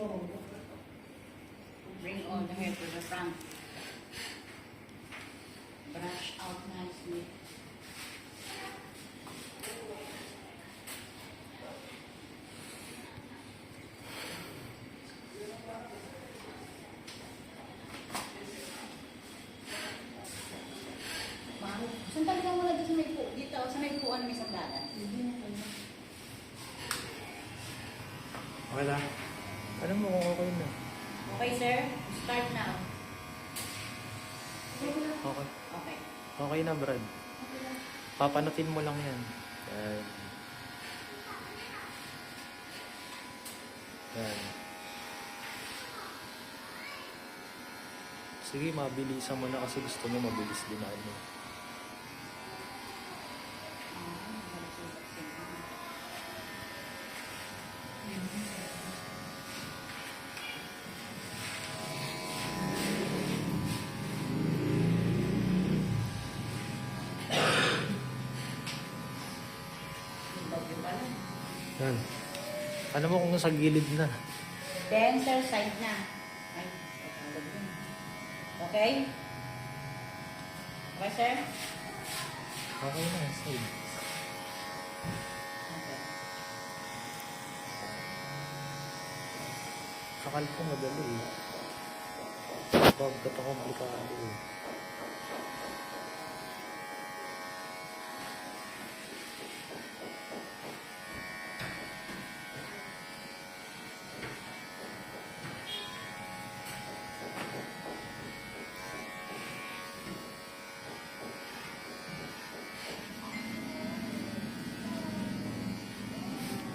Bring all the hair to the front. Brush out nicely. Sandali lang muna dito sa may po. Dito, sa may puan may sandalan. Okay na. Alam mo kung okay na. Okay, sir? Start now. Okay. Okay. Okay na, Brad. Papanutin mo lang yan. Yan. Yan. Sige, mabilisan mo na kasi gusto niya mabilis din na ano. Yan. Ano mo kung nasa gilid na? Then, sir, side na. Ay, tatawag yun. Okay? Okay, sir? Okay na, side. Okay. Sakal ko madali eh. Pagkat ako komplikado eh.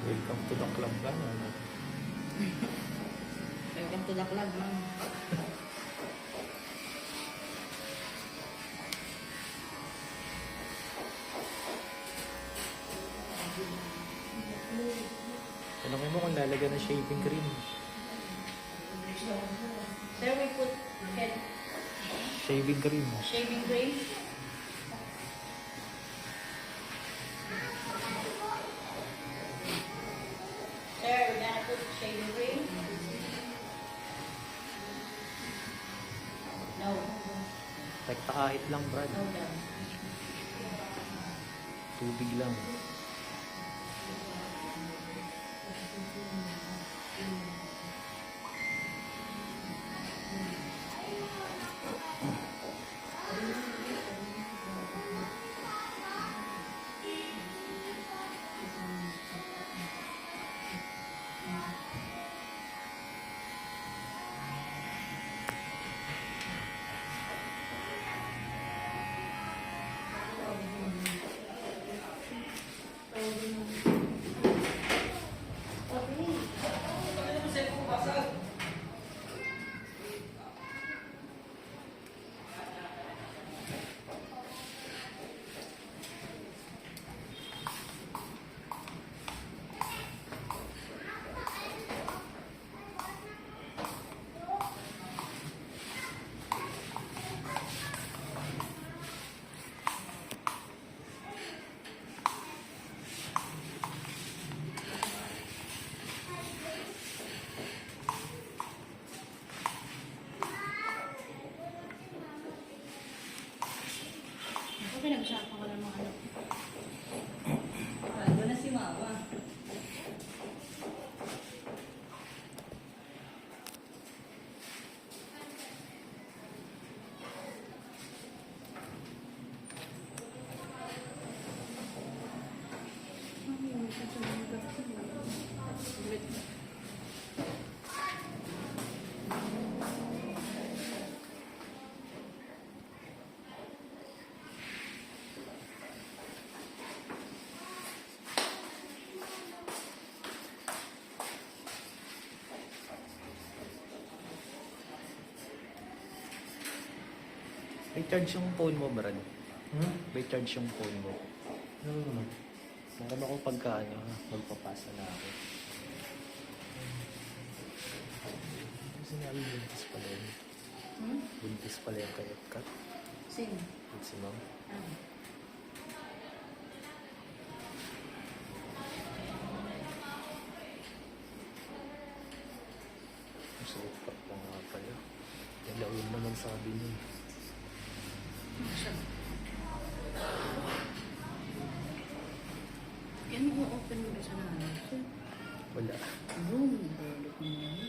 Welcome to the club ba? Ano? Welcome to the club, ma'am. Tanongin mo kung lalagyan ng shaving cream. Sir, we put head Shaving cream. shaving cream. Sir, we're gonna put shaving cream. No. Rekta kahit lang, Brad. No, no. Tubig lang. Pinag-usapan ko lang mga ano. Doon na si Mama. May charge yung phone mo, Brad. May charge yung phone mo. Hmm. Meron ako pagka ano, magpapasa na ako. Sinabi buntis pala yun. Buntis pala yung kay Epcat. Sino? Si Ma'am. Ah. Yun naman sabi niya. Yan mo open mo sa namin. Wala. Boom. Balot mo yan.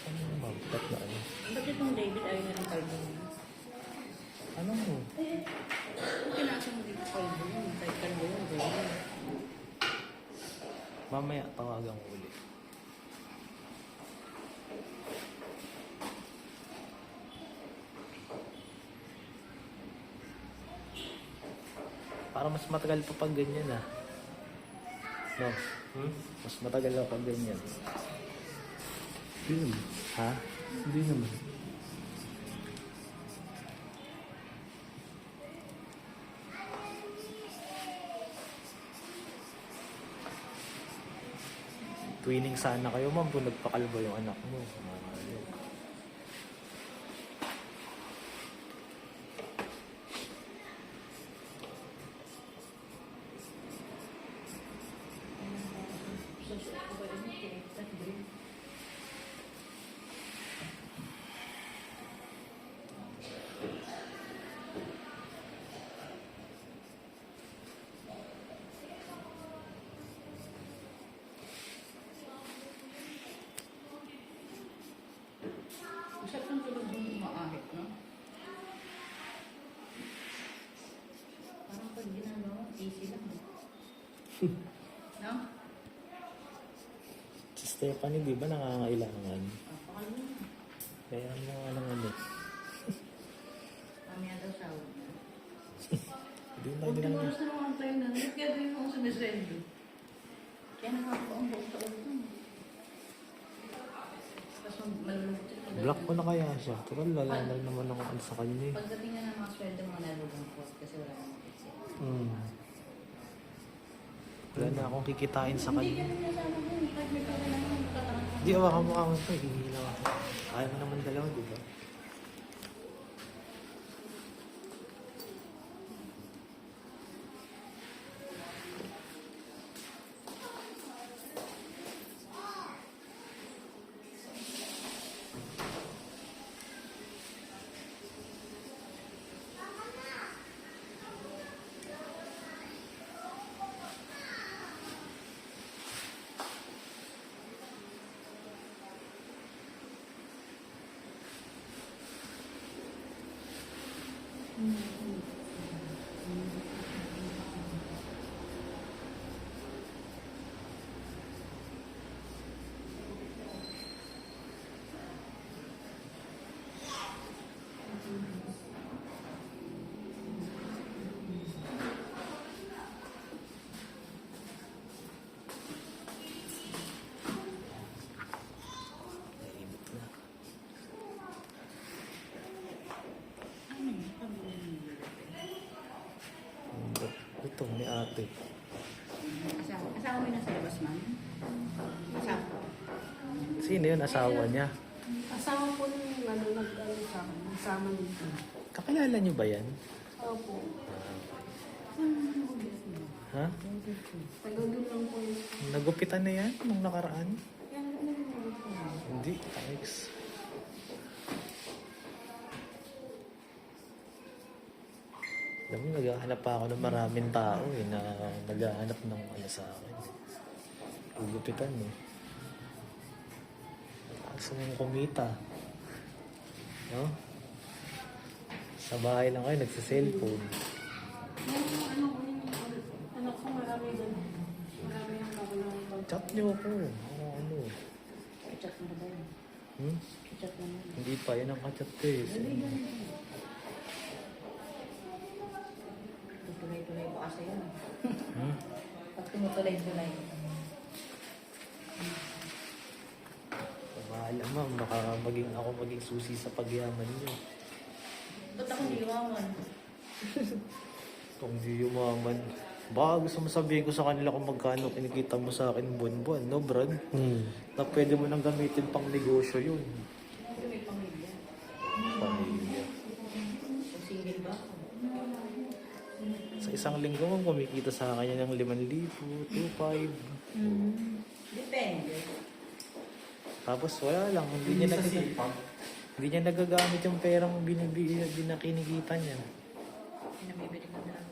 Ano yung magkat na ano? Ba't itong David ayaw na ng kalbo mo? Ano mo? Kung pinasa mo dito kalbo mo, kahit kalbo mo, gawin. Mamaya tawagan ko ulit. Para mas matagal pa pag ganyan ah. No? Mas matagal pa pag ganyan. Hindi naman. Ha? Hindi naman. Twinning sana kayo ma'am kung nagpakalbo yung anak mo. Susuot ko ba rin ito? That green. Masarap ng tulog mo umaahit, no? Parang pag ginano, easy lang. No? Si Stephanie, di ba nangangailangan? Pakalo na. Kaya mo nga ng ano. Mamaya daw sahod na. Hindi na Huwag din oras na naman tayo na. Kaya doon ako sa Mesrendo. Kaya nakakapo ang buong taon ko. Tapos malulungkot ito. Block ko na kaya siya. Total, lalalag naman ako sa kanya eh. Pagdating na ng mga sweldo, mga nalulungkot kasi wala namang exit. Wala na akong kikitain sa Hindi kanya. ganun na sana mo. Kahit may pera naman, magkakaroon ka. Hindi, awakan mo ako ito. Hihila ako. Kaya mo naman dalawa, di ba? Nainit na. Ano yun? Pabili ng Ito, ni ate. Asawa mo yun nasa labas, ma'am? Asawa. Sino yun? Asawa niya? Asawa ko nung nag-ano sa akin, nasama nito. Kakilala niyo ba yan? Opo. Ha? Tagal doon lang po yun. Nagupitan na yan nung nakaraan? Yan, ano yung po? Hindi, thanks. Alam mo, naghahanap pa ako ng maraming tao eh, na naghahanap ng ano sa akin. Gugupitan eh. Gusto mong kumita. No? Sa bahay lang kayo, nagsa-cellphone. Yung ano ko yung anak ko marami doon. Marami ang kakulang pag... Chat niyo ako. Ano? Chat mo na ba yun? Hmm? Chat mo na. Hindi pa, yun ang kachat ko eh. Tutuloy-tuloy ko kasi yun. Hmm? Pag tumutuloy-tuloy. Bahala ma'am, baka ako maging susi sa pagyaman niyo. Ba't ako niliwangan? Kung di yumaman. Baka gusto mo sabihin ko sa kanila kung magkano kinikita mo sa akin buwan-buwan, no Brad? Na pwede mo nang gamitin pang negosyo yun. Kasi may pamilya. Pamilya. isang linggo ma'am, kumikita sa kanya ng 5,000, 2,500. Depende. Tapos wala lang, hindi niya nagagamit yung perang binakinikita niya. Pinabibili ko na lang.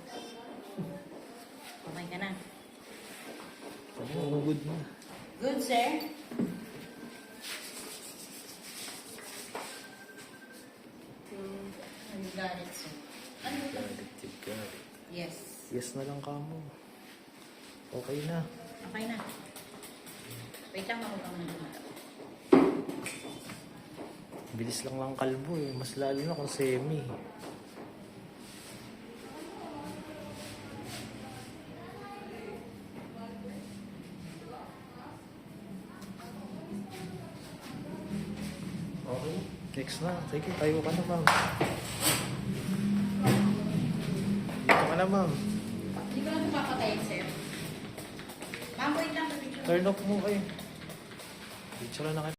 Okay ka na. Oo, good na. Good, sir? You got it, sir. Ano ito? Got it. Yes. Yes na lang kamo. Okay na. Okay na. Wait lang ako kang nagmata. Bilis lang lang kalbo eh. Mas lalo na kung semi. Okay. Next na. Sige, tayo ka na ma'am. Dito ka na ma'am. Hindi ko lang papatayin, sir. Ma'am, wait lang. Turn off mo kayo. Picture na kita.